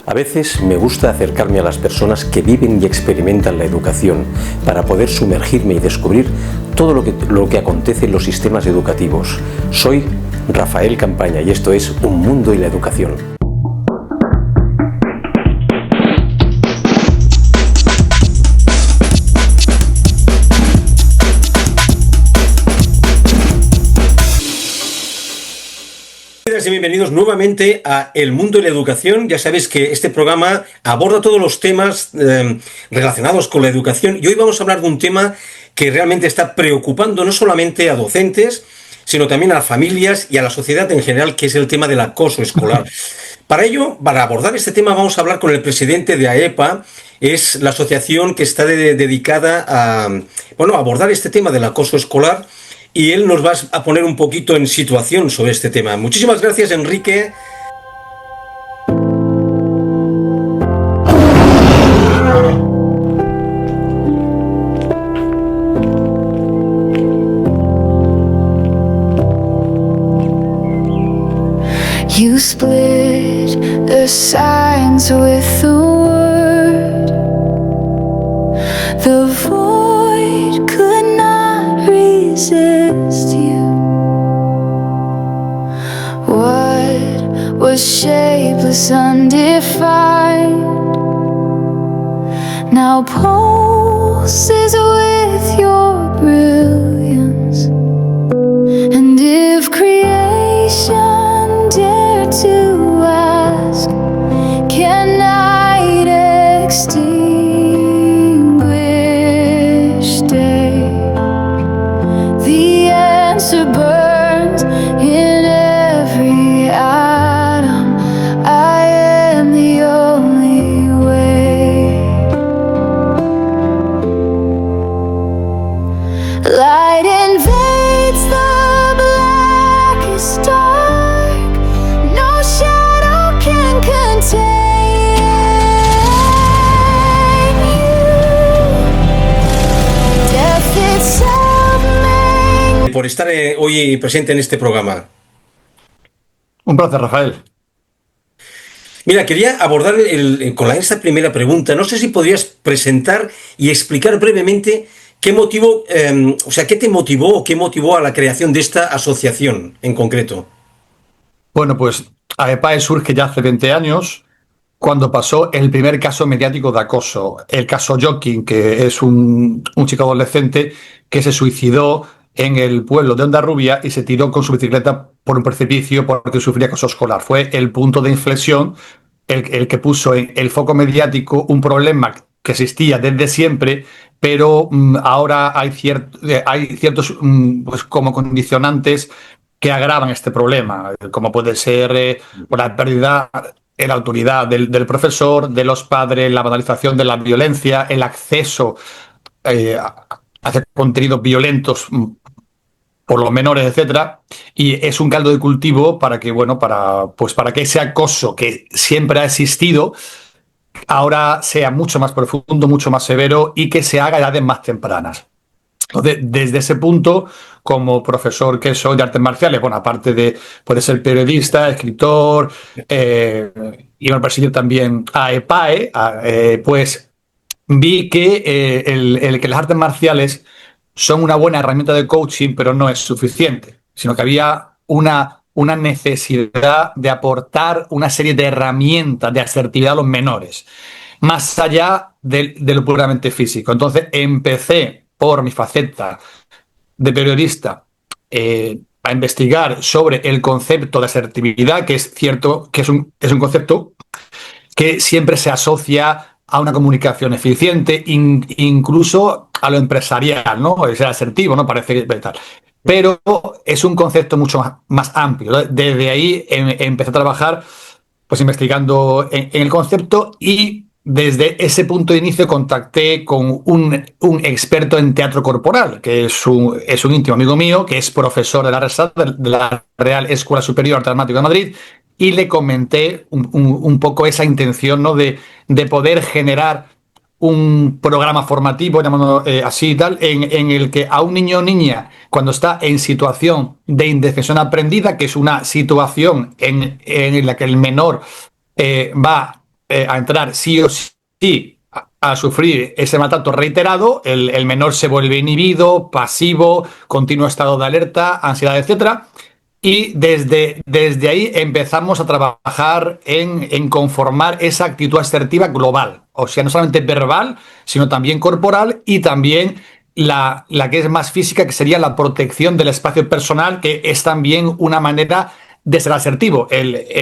A veces me gusta acercarme a las personas que viven y experimentan la educación para poder sumergirme y descubrir todo lo que acontece en los sistemas educativos. Soy Rafael Campaña y esto es Un Mundo y la Educación. Y bienvenidos nuevamente a El Mundo y la Educación. Ya sabéis que este programa aborda todos los temas relacionados con la educación y hoy vamos a hablar de un tema que realmente está preocupando no solamente a docentes, sino también a las familias y a la sociedad en general, que es el tema del acoso escolar. Para ello, para abordar este tema, vamos a hablar con el presidente de AEPA. Es la asociación que está dedicada a abordar este tema del acoso escolar. Y él nos va a poner un poquito en situación sobre este tema. Muchísimas gracias, Enrique. You split the signs with the word. The void could not resist you. What was shapeless, undefined, now pulses with your brilliance. And if creation dared to ask, can night extinguish day? The answer burns in every atom. I am the only way. Light invades the blackest dark. No shadow can contain you. Death itself may. Por estar hoy presente en este programa. Un placer, Rafael. Mira, quería abordar con esta primera pregunta. No sé si podrías presentar y explicar brevemente qué motivo, qué te motivó o qué motivó a la creación de esta asociación en concreto. Bueno, pues AEPAE surge ya hace 20 años, cuando pasó el primer caso mediático de acoso, el caso Joaquín, que es un chico adolescente que se suicidó en el pueblo de Hondarrubia y se tiró con su bicicleta por un precipicio porque sufría acoso escolar. Fue el punto de inflexión, el que puso en el foco mediático un problema que existía desde siempre, pero ahora hay ciertos pues, como condicionantes que agravan este problema, como puede ser la pérdida en la autoridad del profesor, de los padres, la banalización de la violencia, el acceso a hacer contenidos violentos por los menores, etcétera, y es un caldo de cultivo para que, para que ese acoso que siempre ha existido ahora sea mucho más profundo, mucho más severo y que se haga a edades más tempranas. Entonces, desde ese punto, como profesor que soy de artes marciales, aparte de poder ser periodista, escritor, y presidir también AEPAE, pues vi que que las artes marciales son una buena herramienta de coaching, pero no es suficiente, sino que había una necesidad de aportar una serie de herramientas de asertividad a los menores, más allá de lo puramente físico. Entonces empecé por mi faceta de periodista a investigar sobre el concepto de asertividad, que es cierto que es un concepto que siempre se asocia a una comunicación eficiente, incluso a lo empresarial, ¿no? Ser asertivo, ¿no? Parece tal. Pero es un concepto mucho más amplio. Desde ahí empecé a trabajar pues investigando en el concepto y desde ese punto de inicio contacté con un experto en teatro corporal, que es un íntimo amigo mío, que es profesor de la RESAD, de la Real Escuela Superior Dramática de Madrid, y le comenté un poco esa intención, ¿no?, de poder generar un programa formativo, llamándolo así y tal, en el que a un niño o niña, cuando está en situación de indefensión aprendida, que es una situación en la que el menor va a entrar sí o sí a sufrir ese maltrato reiterado, el menor se vuelve inhibido, pasivo, continuo estado de alerta, ansiedad, etcétera. Y desde ahí empezamos a trabajar en conformar esa actitud asertiva global. O sea, no solamente verbal, sino también corporal y también la que es más física, que sería la protección del espacio personal, que es también una manera de ser asertivo.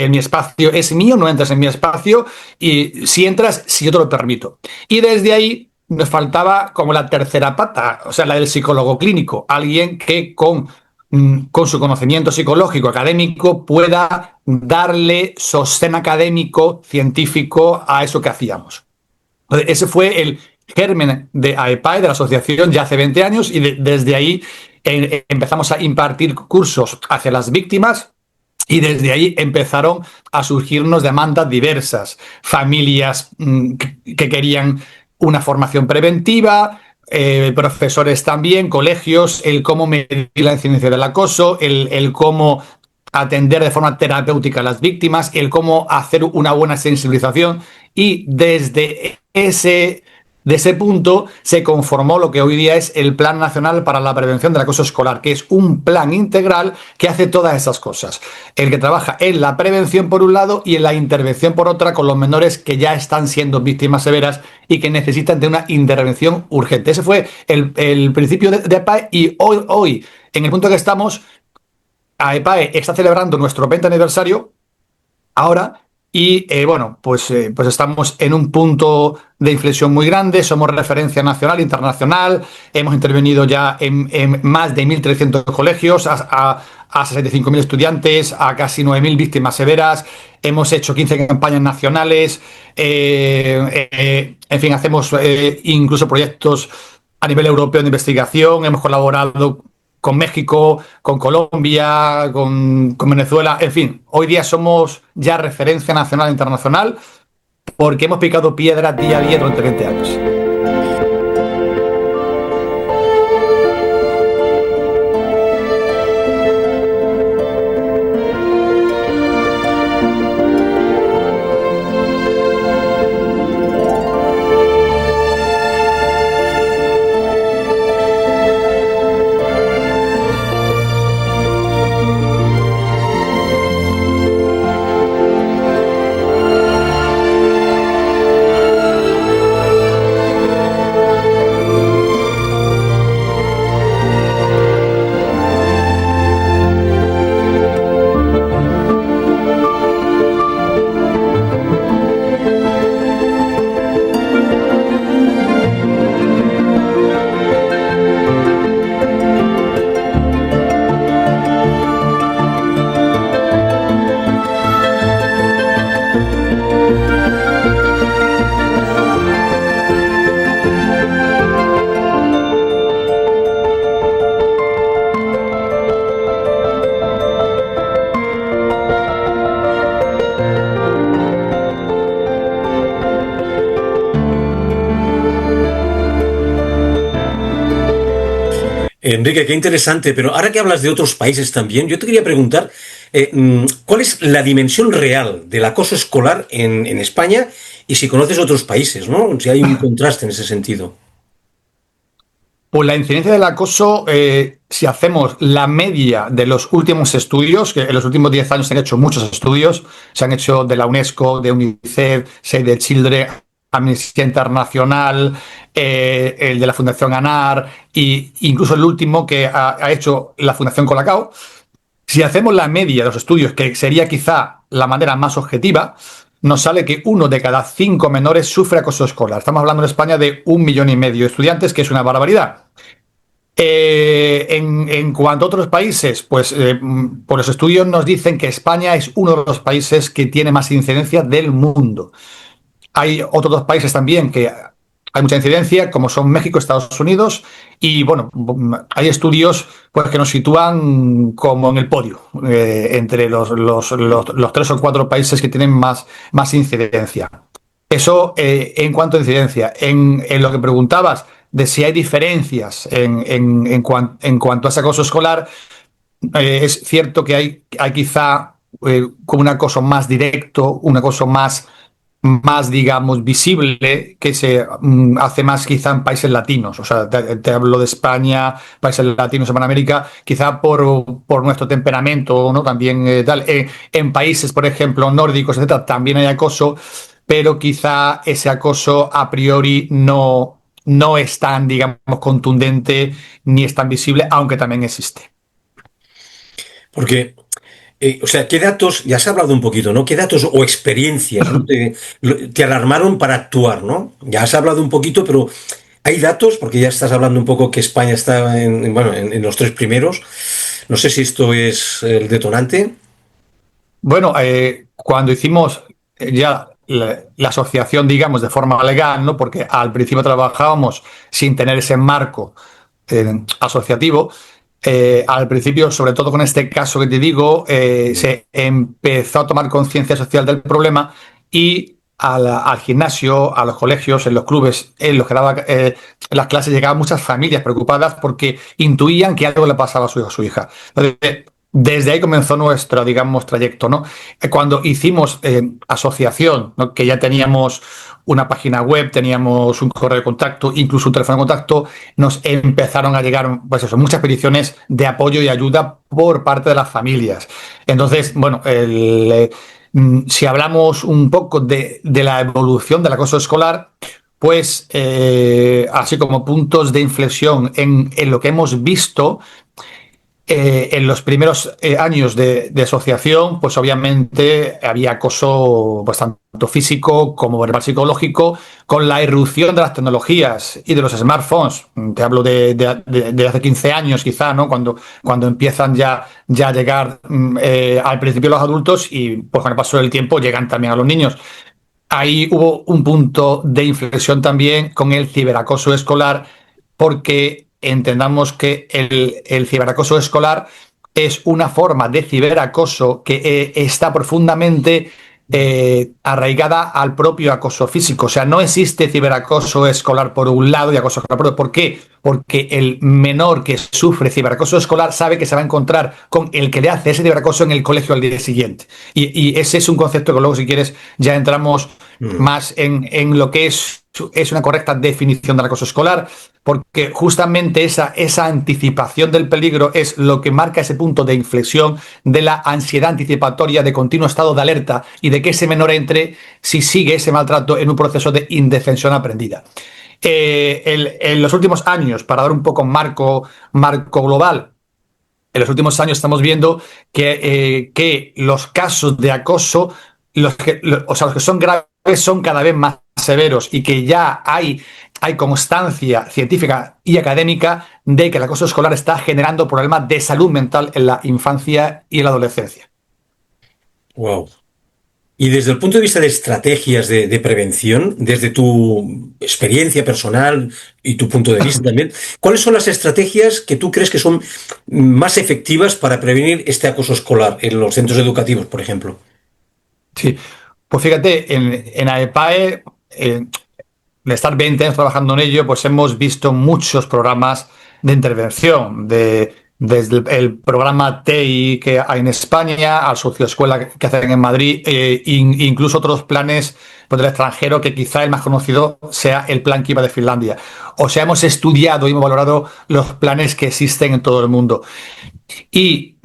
Mi espacio es mío, no entras en mi espacio, y si entras, si yo te lo permito. Y desde ahí nos faltaba como la tercera pata, o sea, la del psicólogo clínico, alguien que con su conocimiento psicológico académico pueda darle sostén académico, científico a eso que hacíamos. Entonces, ese fue el germen de AEPAE, de la asociación, ya hace 20 años, y desde ahí empezamos a impartir cursos hacia las víctimas. Y desde ahí empezaron a surgirnos demandas diversas, familias que querían una formación preventiva, profesores también, colegios, el cómo medir la incidencia del acoso, el cómo atender de forma terapéutica a las víctimas, el cómo hacer una buena sensibilización. Y desde ese punto se conformó lo que hoy día es el Plan Nacional para la Prevención del Acoso Escolar, que es un plan integral que hace todas esas cosas. El que trabaja en la prevención por un lado y en la intervención por otra con los menores que ya están siendo víctimas severas y que necesitan de una intervención urgente. Ese fue el principio de AEPAE, y hoy, en el punto que estamos, AEPAE está celebrando nuestro 20 aniversario ahora. Y pues estamos en un punto de inflexión muy grande, somos referencia nacional e internacional, hemos intervenido ya en más de 1.300 colegios, a 65.000 estudiantes, a casi 9.000 víctimas severas, hemos hecho 15 campañas nacionales, en fin, hacemos incluso proyectos a nivel europeo de investigación, hemos colaborado con México, con Colombia, con Venezuela, en fin, hoy día somos ya referencia nacional e internacional porque hemos picado piedra día a día durante 20 años. Enrique, qué interesante, pero ahora que hablas de otros países también, yo te quería preguntar, ¿cuál es la dimensión real del acoso escolar en España y si conoces otros países, ¿no? Si hay un contraste en ese sentido. Pues la incidencia del acoso, si hacemos la media de los últimos estudios, que en los últimos 10 años se han hecho muchos estudios, se han hecho de la UNESCO, de UNICEF, Save the Children, Amnistía Internacional, el de la Fundación ANAR e incluso el último que ha hecho la Fundación Colacao. Si hacemos la media de los estudios, que sería quizá la manera más objetiva, nos sale que 1 de cada 5 menores sufre acoso escolar. Estamos hablando en España de 1,5 millones de estudiantes, que es una barbaridad. En cuanto a otros países, pues por los estudios nos dicen que España es uno de los países que tiene más incidencia del mundo. hay otros dos países también que hay mucha incidencia, como son México, Estados Unidos, y bueno, hay estudios pues, que nos sitúan como en el podio, entre los 3 o 4 países que tienen más incidencia. Eso en cuanto a incidencia. En lo que preguntabas de si hay diferencias en cuanto a ese acoso escolar, es cierto que hay quizá como un acoso más directo, un acoso más, digamos, visible, que se hace más quizá en países latinos. O sea, te hablo de España, países latinos, en América, quizá por nuestro temperamento, ¿no? También tal. En países, por ejemplo, nórdicos, etcétera, también hay acoso, pero quizá ese acoso a priori no es tan, digamos, contundente ni es tan visible, aunque también existe. Porque, o sea, ¿qué datos, ya has hablado un poquito, ¿no? ¿Qué datos o experiencias, ¿no? te alarmaron para actuar, ¿no? Ya has hablado un poquito, pero hay datos, porque ya estás hablando un poco que España está bueno, en los 3 primeros. No sé si esto es el detonante. Bueno, cuando hicimos ya la asociación, digamos, de forma legal, ¿no? Porque al principio trabajábamos sin tener ese marco asociativo. Al principio, sobre todo con este caso que te digo, se empezó a tomar conciencia social del problema y al gimnasio, a los colegios, en los clubes, en los que daba las clases, llegaban muchas familias preocupadas porque intuían que algo le pasaba a su hijo o su hija. Entonces, desde ahí comenzó nuestro, digamos, trayecto, ¿no? Cuando hicimos asociación, ¿no? Que ya teníamos una página web, teníamos un correo de contacto, incluso un teléfono de contacto, nos empezaron a llegar, pues eso, muchas peticiones de apoyo y ayuda por parte de las familias. Entonces, bueno, si hablamos un poco de la evolución del acoso escolar, pues así como puntos de inflexión en lo que hemos visto, en los primeros años de asociación, pues obviamente había acoso pues, tanto físico como verbal psicológico, con la irrupción de las tecnologías y de los smartphones. Te hablo de hace 15 años quizá, ¿no? Cuando empiezan ya a llegar al principio los adultos y pues con el paso del tiempo llegan también a los niños. Ahí hubo un punto de inflexión también con el ciberacoso escolar, porque entendamos que el ciberacoso escolar es una forma de ciberacoso que está profundamente arraigada al propio acoso físico. O sea, no existe ciberacoso escolar por un lado y acoso escolar por otro. ¿Por qué? Porque el menor que sufre ciberacoso escolar sabe que se va a encontrar con el que le hace ese ciberacoso en el colegio al día siguiente. Y ese es un concepto que luego, si quieres, ya entramos más en lo que es una correcta definición del acoso escolar, porque justamente esa anticipación del peligro es lo que marca ese punto de inflexión de la ansiedad anticipatoria, de continuo estado de alerta y de que ese menor entre, si sigue ese maltrato, en un proceso de indefensión aprendida. En los últimos años, para dar un poco marco global, en los últimos años estamos viendo que los casos de acoso, los que son graves, son cada vez más severos y que ya hay constancia científica y académica de que el acoso escolar está generando problemas de salud mental en la infancia y en la adolescencia. Wow. Y desde el punto de vista de estrategias de prevención, desde tu experiencia personal y tu punto de vista también, ¿cuáles son las estrategias que tú crees que son más efectivas para prevenir este acoso escolar en los centros educativos, por ejemplo? Sí, pues fíjate, en AEPAE, de estar 20 años trabajando en ello, pues hemos visto muchos programas de intervención, desde el programa TEI que hay en España, al Socioescuela que hacen en Madrid, incluso otros planes del extranjero, que quizá el más conocido sea el Plan Kiva de Finlandia. O sea, hemos estudiado y hemos valorado los planes que existen en todo el mundo. Y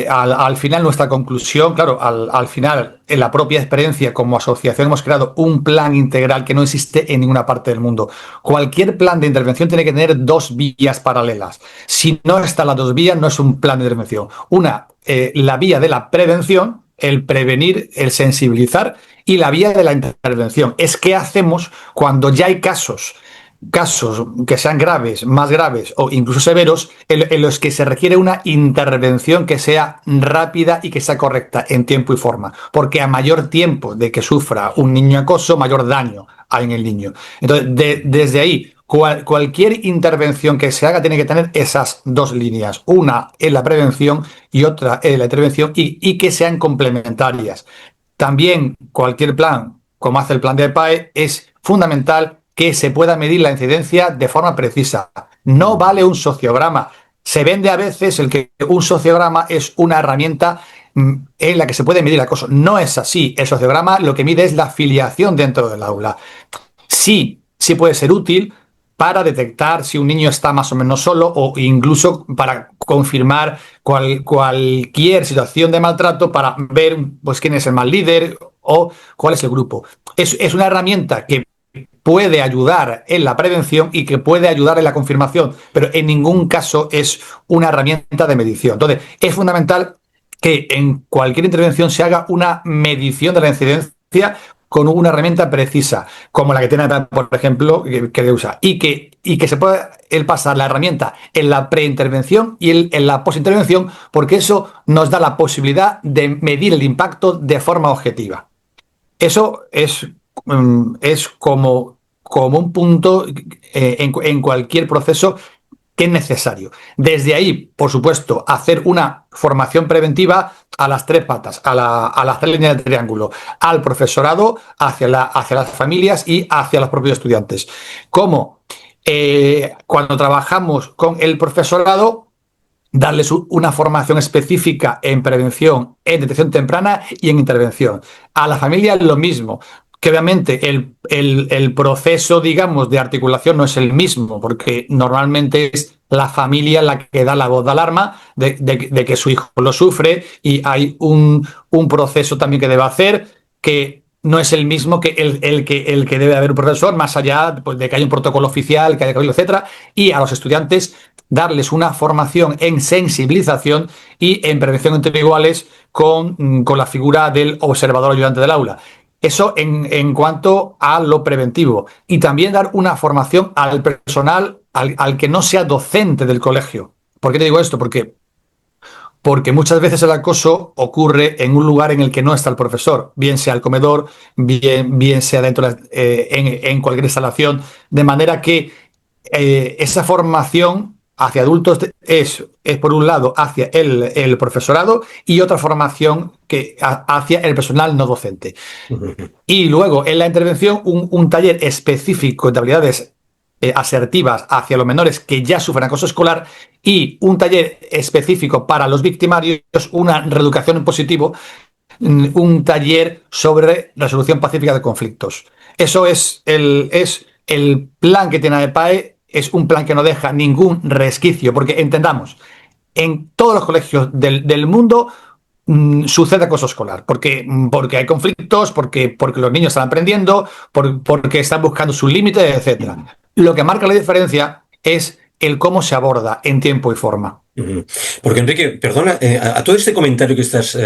al final nuestra conclusión, claro, al final en la propia experiencia como asociación hemos creado un plan integral que no existe en ninguna parte del mundo. Cualquier plan de intervención tiene que tener 2 vías paralelas. Si no están las 2 vías, no es un plan de intervención. Una, la vía de la prevención, el prevenir, el sensibilizar, y la vía de la intervención es qué hacemos cuando ya hay casos casos que sean graves, más graves o incluso severos, en los que se requiere una intervención que sea rápida y que sea correcta en tiempo y forma. Porque a mayor tiempo de que sufra un niño acoso, mayor daño hay en el niño. Entonces, desde ahí, cualquier intervención que se haga tiene que tener esas dos líneas. Una en la prevención y otra en la intervención, y que sean complementarias. También cualquier plan, como hace el plan de PAE, es fundamental que se pueda medir la incidencia de forma precisa. No vale un sociograma. Se vende a veces el que un sociograma es una herramienta en la que se puede medir el acoso. No es así. El sociograma lo que mide es la filiación dentro del aula. Sí puede ser útil para detectar si un niño está más o menos solo, o incluso para confirmar cualquier situación de maltrato, para ver pues quién es el mal líder o cuál es el grupo. Es una herramienta que puede ayudar en la prevención y que puede ayudar en la confirmación, pero en ningún caso es una herramienta de medición. Entonces, es fundamental que en cualquier intervención se haga una medición de la incidencia con una herramienta precisa, como la que tiene, por ejemplo, que usa, y que se pueda pasar la herramienta en la preintervención y en la postintervención, porque eso nos da la posibilidad de medir el impacto de forma objetiva. Eso es como un punto en cualquier proceso que es necesario. Desde ahí, por supuesto, hacer una formación preventiva a las tres patas, a las tres líneas del triángulo, al profesorado, hacia las familias y hacia los propios estudiantes. Como cuando trabajamos con el profesorado, darles una formación específica en prevención, en detección temprana y en intervención. A la familia lo mismo, que obviamente el proceso, digamos, de articulación no es el mismo, porque normalmente es la familia la que da la voz de alarma de que su hijo lo sufre, y hay un proceso también que debe hacer, que no es el mismo que el que debe haber un profesor, más allá pues, de que haya un protocolo oficial, que haya código, etcétera, y a los estudiantes darles una formación en sensibilización y en prevención entre iguales con la figura del observador ayudante del aula. Eso en cuanto a lo preventivo. Y también dar una formación al personal, al que no sea docente del colegio. ¿Por qué te digo esto? Porque muchas veces el acoso ocurre en un lugar en el que no está el profesor, bien sea el comedor, bien sea dentro en cualquier instalación, de manera que esa formación hacia adultos es por un lado hacia el profesorado, y otra formación hacia el personal no docente. Y luego en la intervención un taller específico de habilidades asertivas hacia los menores que ya sufren acoso escolar, y un taller específico para los victimarios, una reeducación en positivo, un taller sobre resolución pacífica de conflictos. Eso es el plan que tiene AEPAE. Es un plan que no deja ningún resquicio, porque entendamos, en todos los colegios del mundo sucede acoso escolar, porque hay conflictos, porque los niños están aprendiendo, porque están buscando sus límites, etcétera. Lo que marca la diferencia es el cómo se aborda en tiempo y forma. Porque, Enrique, perdona, a todo este comentario que estás...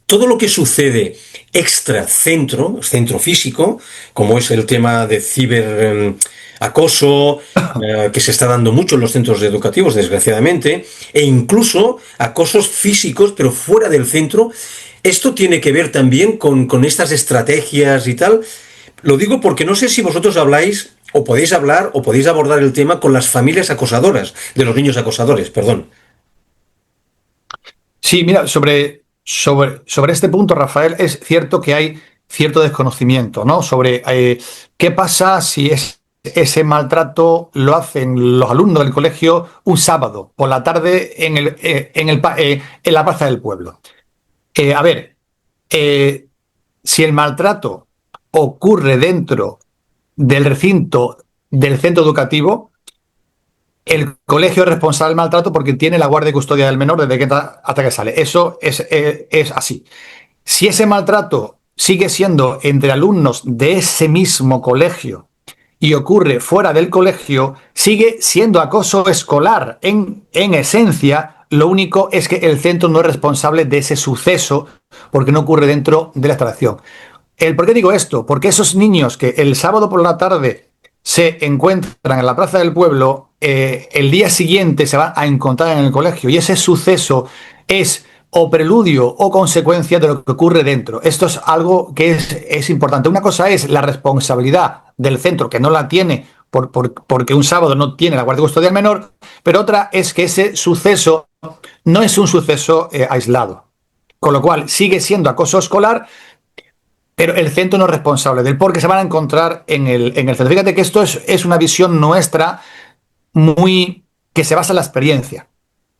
todo lo que sucede extra centro físico, como es el tema de ciberacoso, que se está dando mucho en los centros educativos, desgraciadamente, e incluso acosos físicos, pero fuera del centro, esto tiene que ver también con estas estrategias y tal. Lo digo porque no sé si vosotros habláis, o podéis hablar, o podéis abordar el tema con las familias acosadoras, de los niños acosadores, perdón. Sí, mira, sobre este punto, Rafael, es cierto que hay cierto desconocimiento, ¿no? Sobre qué pasa si ese maltrato lo hacen los alumnos del colegio un sábado por la tarde en la plaza del pueblo. Si el maltrato ocurre dentro del recinto del centro educativo, el colegio es responsable del maltrato porque tiene la guardia y custodia del menor desde que entra hasta que sale. Eso es así. Si ese maltrato sigue siendo entre alumnos de ese mismo colegio y ocurre fuera del colegio, sigue siendo acoso escolar. En esencia, lo único es que el centro no es responsable de ese suceso porque no ocurre dentro de la instalación. ¿Por qué digo esto? Porque esos niños que el sábado por la tarde se encuentran en la plaza del pueblo, el día siguiente se van a encontrar en el colegio y ese suceso es o preludio o consecuencia de lo que ocurre dentro. Esto es algo que es importante. Una cosa es la responsabilidad del centro, que no la tiene porque un sábado no tiene la guardia y custodia del menor, pero otra es que ese suceso no es un suceso aislado. Con lo cual sigue siendo acoso escolar, pero el centro no es responsable del porque se van a encontrar en el centro. Fíjate que esto es una visión nuestra muy que se basa en la experiencia.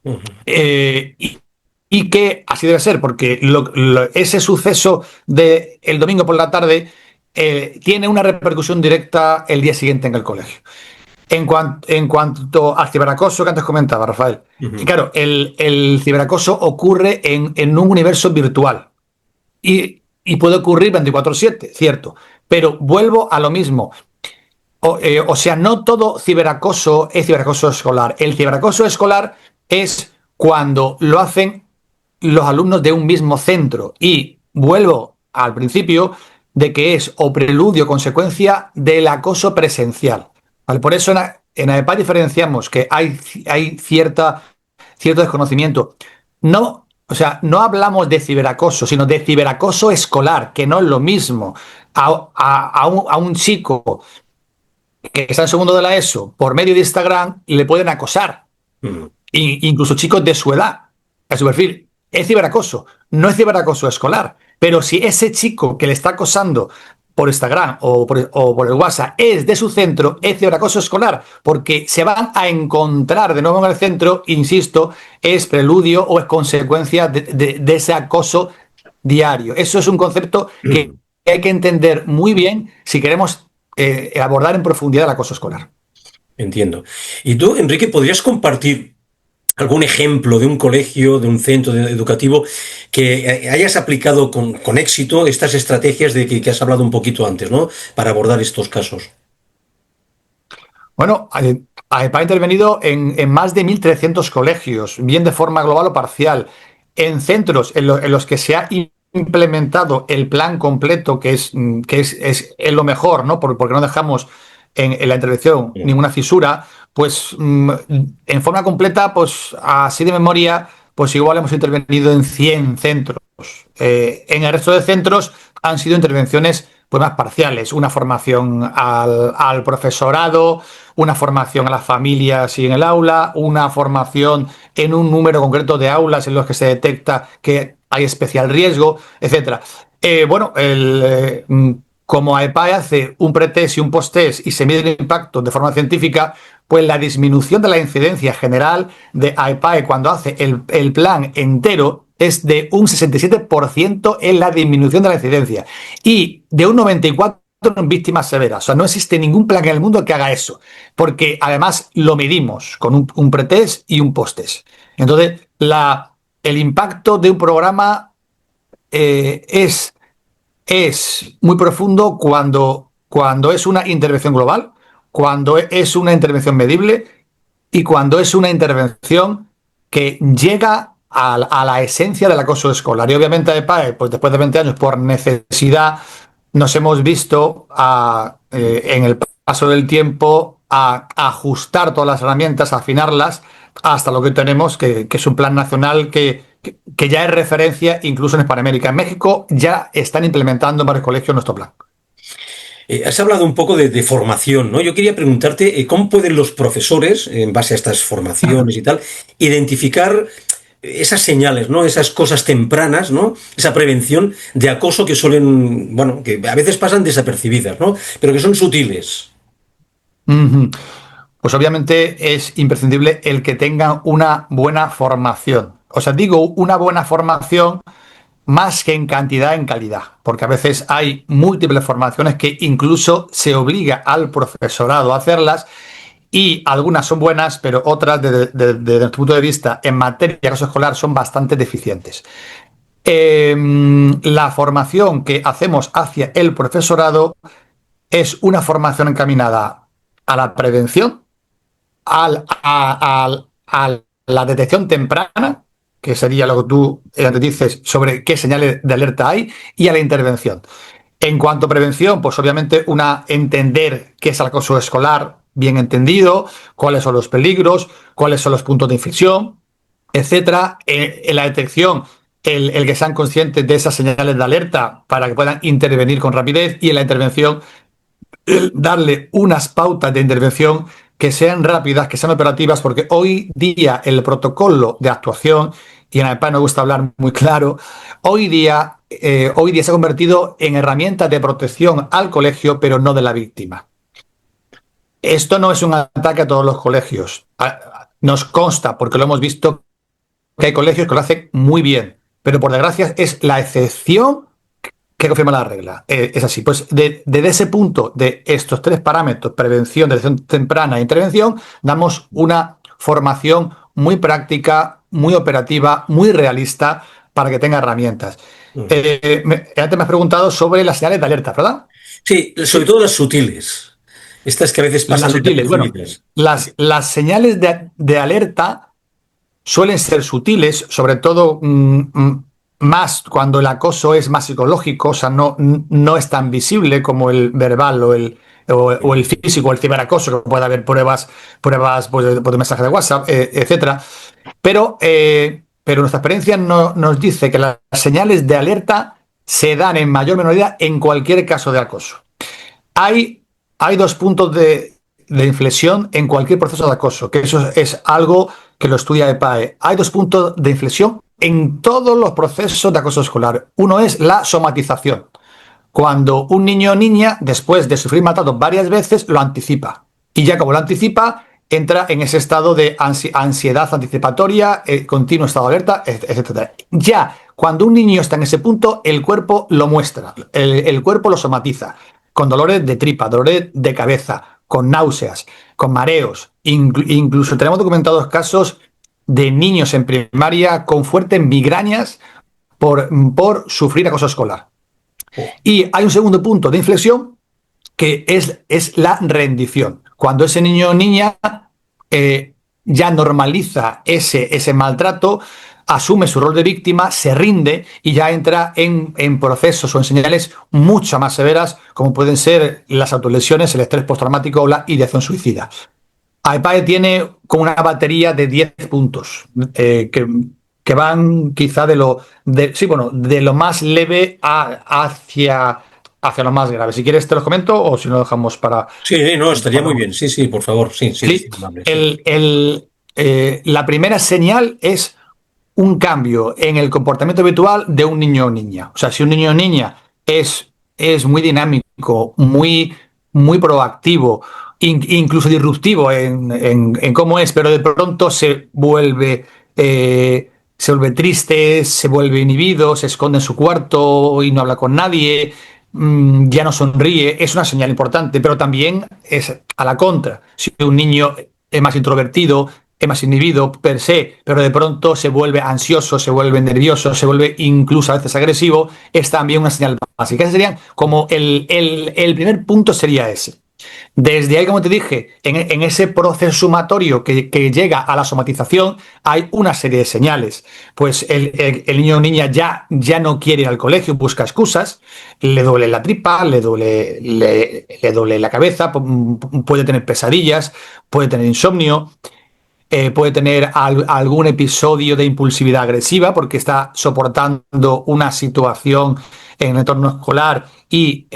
Ujú. Y que así debe ser, porque ese suceso del domingo por la tarde tiene una repercusión directa el día siguiente en el colegio. En cuanto al ciberacoso que antes comentaba, Rafael, Ujú. claro, el ciberacoso ocurre en un universo virtual y puede ocurrir 24/7, cierto, pero vuelvo a lo mismo. O sea, no todo ciberacoso es ciberacoso escolar. El ciberacoso escolar es cuando lo hacen los alumnos de un mismo centro. Y vuelvo al principio de que es o preludio o consecuencia del acoso presencial. ¿Vale? Por eso en AEPA diferenciamos que hay cierto desconocimiento. No, o sea, no hablamos de ciberacoso, sino de ciberacoso escolar, que no es lo mismo. A un chico que está en segundo de la ESO, por medio de Instagram, le pueden acosar. Ujú. Incluso chicos de su edad, a su perfil. Es ciberacoso, no es ciberacoso escolar. Pero si ese chico que le está acosando por Instagram o por el WhatsApp es de su centro, es ciberacoso escolar, porque se van a encontrar de nuevo en el centro, insisto, es preludio o es consecuencia de ese acoso diario. Eso es un concepto que hay que entender muy bien si queremos abordar en profundidad el acoso escolar. Entiendo. Y tú, Enrique, ¿podrías compartir algún ejemplo de un colegio, de un centro educativo que hayas aplicado con éxito estas estrategias de que has hablado un poquito antes, ¿no? Para abordar estos casos. Bueno, AEPA ha intervenido en más de 1.300 colegios, bien de forma global o parcial, en centros en los que se ha implementado el plan completo, que es lo mejor, ¿no? Porque no dejamos en la intervención Mm. ninguna fisura, pues en forma completa, pues así de memoria, pues igual hemos intervenido en 100 centros. En el resto de centros han sido intervenciones pues más parciales, una formación al profesorado, una formación a las familias y en el aula, una formación en un número concreto de aulas en los que se detecta que hay especial riesgo, etcétera. Bueno, como AEPAE hace un pretest y un posttest y se mide el impacto de forma científica, pues la disminución de la incidencia general de AEPAE cuando hace el plan entero es de un 67% en la disminución de la incidencia y de un 94% en víctimas severas. O sea, no existe ningún plan en el mundo que haga eso, porque además lo medimos con un pretest y un posttest. Entonces, el impacto de un programa es muy profundo cuando es una intervención global, cuando es una intervención medible y cuando es una intervención que llega a la esencia del acoso escolar. Y obviamente, pues después de 20 años, por necesidad, nos hemos visto en el paso del tiempo a ajustar todas las herramientas, a afinarlas hasta lo que tenemos, que es un plan nacional que ya es referencia incluso en Hispanoamérica. En México ya están implementando en varios colegios nuestro plan. Has hablado un poco de formación, ¿no? Yo quería preguntarte cómo pueden los profesores, en base a estas formaciones y tal, identificar esas señales, ¿no? Esas cosas tempranas, ¿no? Esa prevención de acoso que suelen, bueno, que a veces pasan desapercibidas, ¿no? Pero que son sutiles. Ujú. Pues obviamente es imprescindible el que tengan una buena formación. O sea, digo una buena formación más que en cantidad, en calidad, porque a veces hay múltiples formaciones que incluso se obliga al profesorado a hacerlas y algunas son buenas, pero otras, desde nuestro punto de vista, en materia de acoso escolar, son bastante deficientes. La formación que hacemos hacia el profesorado es una formación encaminada a la prevención, a la detección temprana, que sería lo que tú antes dices sobre qué señales de alerta hay, y a la intervención. En cuanto a prevención, pues obviamente entender qué es el acoso escolar bien entendido, cuáles son los peligros, cuáles son los puntos de inflexión, etcétera. En la detección, el que sean conscientes de esas señales de alerta para que puedan intervenir con rapidez, y en la intervención darle unas pautas de intervención que sean rápidas, que sean operativas, porque hoy día el protocolo de actuación, y en AEPAE nos gusta hablar muy claro, hoy día se ha convertido en herramienta de protección al colegio, pero no de la víctima. Esto no es un ataque a todos los colegios. Nos consta, porque lo hemos visto, que hay colegios que lo hacen muy bien, pero por desgracia es la excepción que confirma la regla. Es así. Pues desde ese punto, de estos 3 parámetros, prevención, detección temprana e intervención, damos una formación muy práctica, muy operativa, muy realista, para que tenga herramientas. Antes me has preguntado sobre las señales de alerta, ¿verdad? Sí, sobre todo las sutiles. Estas que a veces pasan Las sutiles. Bueno, desapercibidas. las señales de alerta suelen ser sutiles, sobre todo más cuando el acoso es más psicológico, o sea, no es tan visible como el verbal o el físico, el ciberacoso, que puede haber pruebas pues, de mensaje de WhatsApp, etcétera. Pero nuestra experiencia nos dice que las señales de alerta se dan en mayor o menor medida en cualquier caso de acoso. Hay 2 puntos de inflexión en cualquier proceso de acoso, que eso es algo que lo estudia EPAE. Hay 2 puntos de inflexión en todos los procesos de acoso escolar. Uno es la somatización. Cuando un niño o niña, después de sufrir maltrato varias veces, lo anticipa. Y ya como lo anticipa, entra en ese estado de ansiedad anticipatoria, continuo estado de alerta, etc. Ya cuando un niño está en ese punto, el cuerpo lo muestra, el cuerpo lo somatiza, con dolores de tripa, dolores de cabeza, con náuseas, con mareos. Incluso tenemos documentados casos de niños en primaria con fuertes migrañas por sufrir acoso escolar. Y hay un segundo punto de inflexión, que es la rendición. Cuando ese niño o niña ya normaliza ese maltrato, asume su rol de víctima, se rinde y ya entra en procesos o en señales mucho más severas, como pueden ser las autolesiones, el estrés postraumático o la ideación suicida. AEPAE tiene como una batería de 10 puntos que van quizá de lo más leve hacia lo más grave. Si quieres te los comento o si no lo dejamos para... Sí, no, estaría muy bien. Sí, por favor. Sí. La primera señal es un cambio en el comportamiento habitual de un niño o niña. O sea, si un niño o niña es muy dinámico, muy proactivo, incluso disruptivo en cómo es, pero de pronto se vuelve triste, se vuelve inhibido, se esconde en su cuarto y no habla con nadie, ya no sonríe, es una señal importante. Pero también es a la contra. Si un niño es más introvertido, es más inhibido per se, pero de pronto se vuelve ansioso, se vuelve nervioso, se vuelve incluso a veces agresivo, es también una señal básica. Ese sería como el primer punto, sería ese. Desde ahí, como te dije, en ese proceso sumatorio que llega a la somatización, hay una serie de señales. Pues el niño o niña ya no quiere ir al colegio, busca excusas, le duele la tripa, le duele la cabeza, puede tener pesadillas, puede tener insomnio, puede tener algún episodio de impulsividad agresiva porque está soportando una situación en el entorno escolar y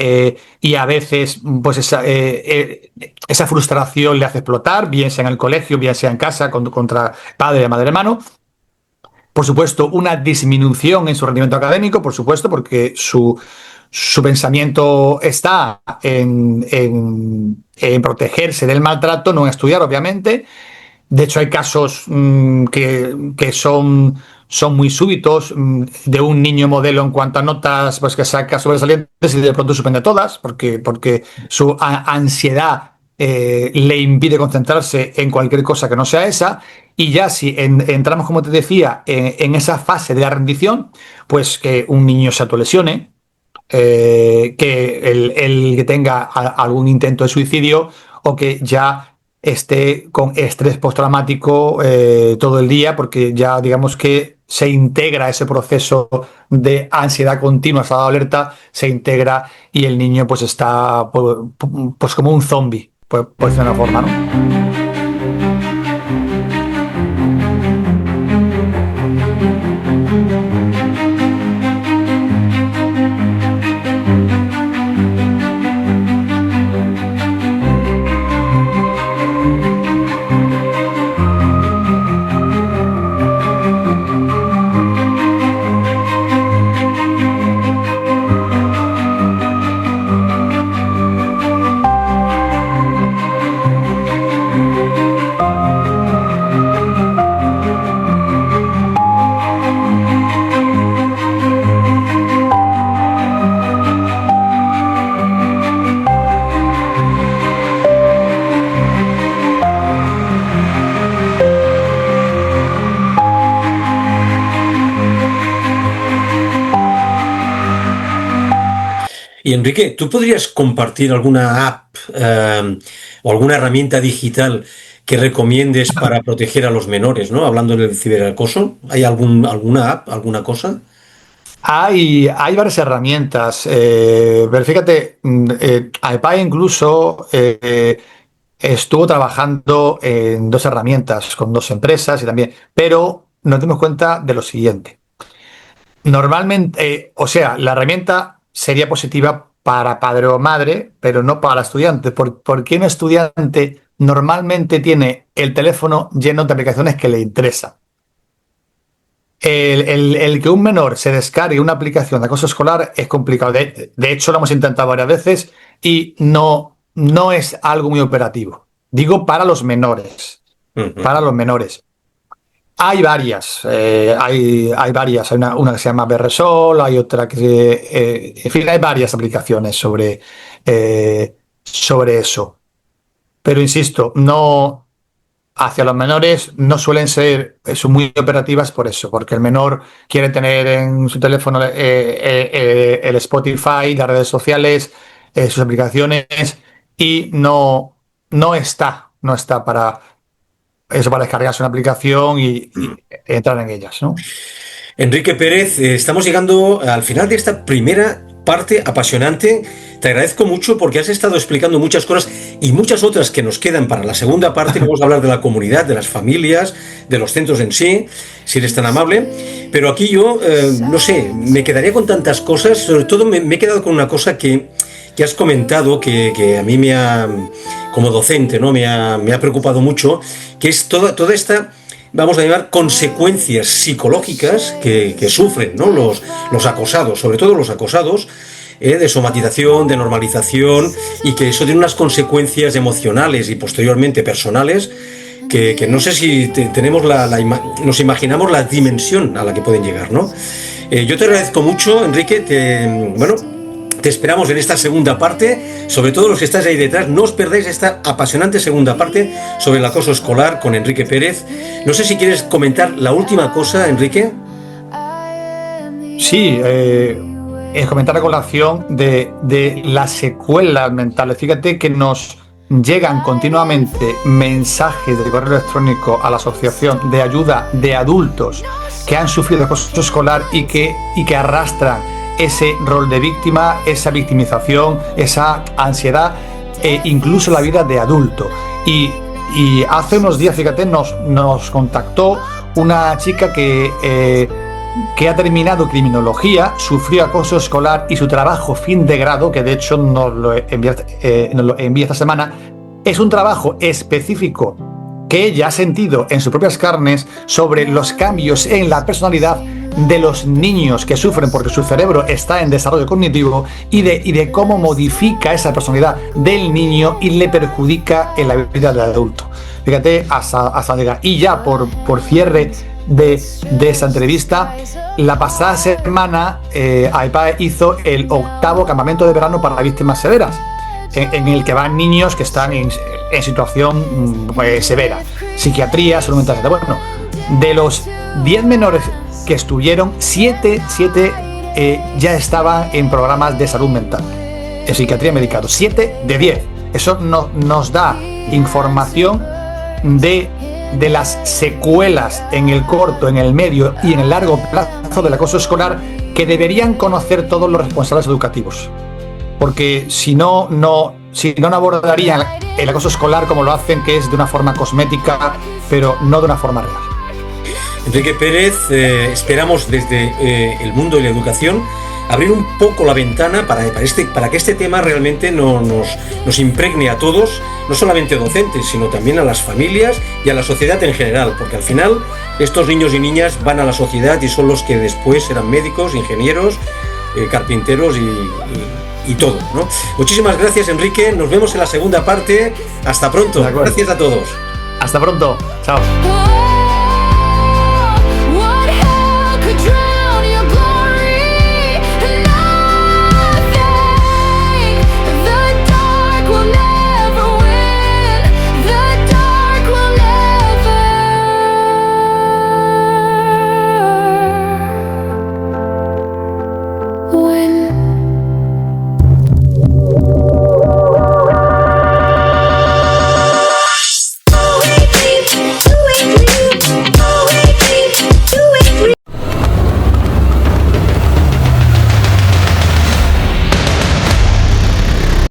a veces pues esa frustración le hace explotar, bien sea en el colegio, bien sea en casa, contra padre, madre, hermano. Por supuesto, una disminución en su rendimiento académico, por supuesto, porque su pensamiento está en protegerse del maltrato, no en estudiar, obviamente. De hecho, hay casos que son muy súbitos, de un niño modelo en cuanto a notas, pues que saca sobresalientes y de pronto suspende todas, porque su ansiedad le impide concentrarse en cualquier cosa que no sea esa. Y ya si entramos, como te decía, en esa fase de la rendición, pues que un niño se autolesione, que el que tenga algún intento de suicidio, o que ya esté con estrés postraumático todo el día, porque ya digamos que se integra ese proceso de ansiedad continua, estado de alerta, se integra y el niño pues está pues como un zombie, por decirlo de una forma, ¿no? Y Enrique, ¿tú podrías compartir alguna app o alguna herramienta digital que recomiendes para proteger a los menores, ¿no? Hablando del ciberacoso, ¿hay alguna app, alguna cosa? Hay varias herramientas, pero fíjate, AEPAE incluso estuvo trabajando en dos herramientas con dos empresas y también, pero nos dimos cuenta de lo siguiente. Normalmente, la herramienta sería positiva para padre o madre, pero no para estudiante, porque un estudiante normalmente tiene el teléfono lleno de aplicaciones que le interesan. El que un menor se descargue una aplicación de acoso escolar es complicado. De hecho, lo hemos intentado varias veces y no es algo muy operativo. Digo para los menores. Para los menores. Hay varias. Hay varias. Hay una que se llama Berresol, hay otra que... en fin, hay varias aplicaciones sobre eso. Pero insisto, no... Hacia los menores no suelen ser muy operativas por eso, porque el menor quiere tener en su teléfono el Spotify, las redes sociales, sus aplicaciones y no está para eso, para descargarse una aplicación y entrar en ellas, ¿no? Enrique Pérez, estamos llegando al final de esta primera parte apasionante. Te agradezco mucho porque has estado explicando muchas cosas y muchas otras que nos quedan para la segunda parte. Vamos a hablar de la comunidad, de las familias, de los centros en sí, si eres tan amable. Pero aquí yo, no sé, me quedaría con tantas cosas. Sobre todo me he quedado con una cosa que has comentado que a mí como docente, ¿no? me ha preocupado mucho, que es toda esta... vamos a llamar consecuencias psicológicas que sufren, ¿no? los acosados, sobre todo los acosados, de somatización, de normalización, y que eso tiene unas consecuencias emocionales y posteriormente personales que no sé si tenemos nos imaginamos la dimensión a la que pueden llegar, ¿no? Yo te agradezco mucho, Enrique, te esperamos en esta segunda parte, sobre todo los que estáis ahí detrás, no os perdáis esta apasionante segunda parte sobre el acoso escolar con Enrique Pérez. No sé si quieres comentar la última cosa, Enrique. Sí, es comentar a colación de las secuelas mentales. Fíjate que nos llegan continuamente mensajes de correo electrónico a la asociación de ayuda de adultos que han sufrido acoso escolar y que arrastran ese rol de víctima, esa victimización, esa ansiedad, incluso la vida de adulto. Y hace unos días, fíjate, nos contactó una chica que ha terminado criminología, sufrió acoso escolar y su trabajo fin de grado, que de hecho nos lo envía esta semana, es un trabajo específico que ella ha sentido en sus propias carnes sobre los cambios en la personalidad de los niños que sufren porque su cerebro está en desarrollo cognitivo y de cómo modifica esa personalidad del niño y le perjudica en la vida del adulto. Fíjate, hasta llegar. Y ya por cierre de esa entrevista, la pasada semana AEPAE hizo el 8º campamento de verano para víctimas severas, en el que van niños que están en situación severa, psiquiatría, salud mental. Bueno, de los 10 menores que estuvieron, 7 ya estaban en programas de salud mental, en psiquiatría medicado. 7 de 10. Eso nos da información de de las secuelas en el corto, en el medio y en el largo plazo del acoso escolar que deberían conocer todos los responsables educativos. Porque si no abordarían el acoso escolar como lo hacen, que es de una forma cosmética, pero no de una forma real. Enrique Pérez, esperamos desde el mundo de la educación abrir un poco la ventana para que este tema realmente nos impregne a todos, no solamente docentes, sino también a las familias y a la sociedad en general, porque al final estos niños y niñas van a la sociedad y son los que después serán médicos, ingenieros, carpinteros y todo, ¿no? Muchísimas gracias, Enrique, nos vemos en la segunda parte. Hasta pronto, gracias a todos. Hasta pronto, chao. Oh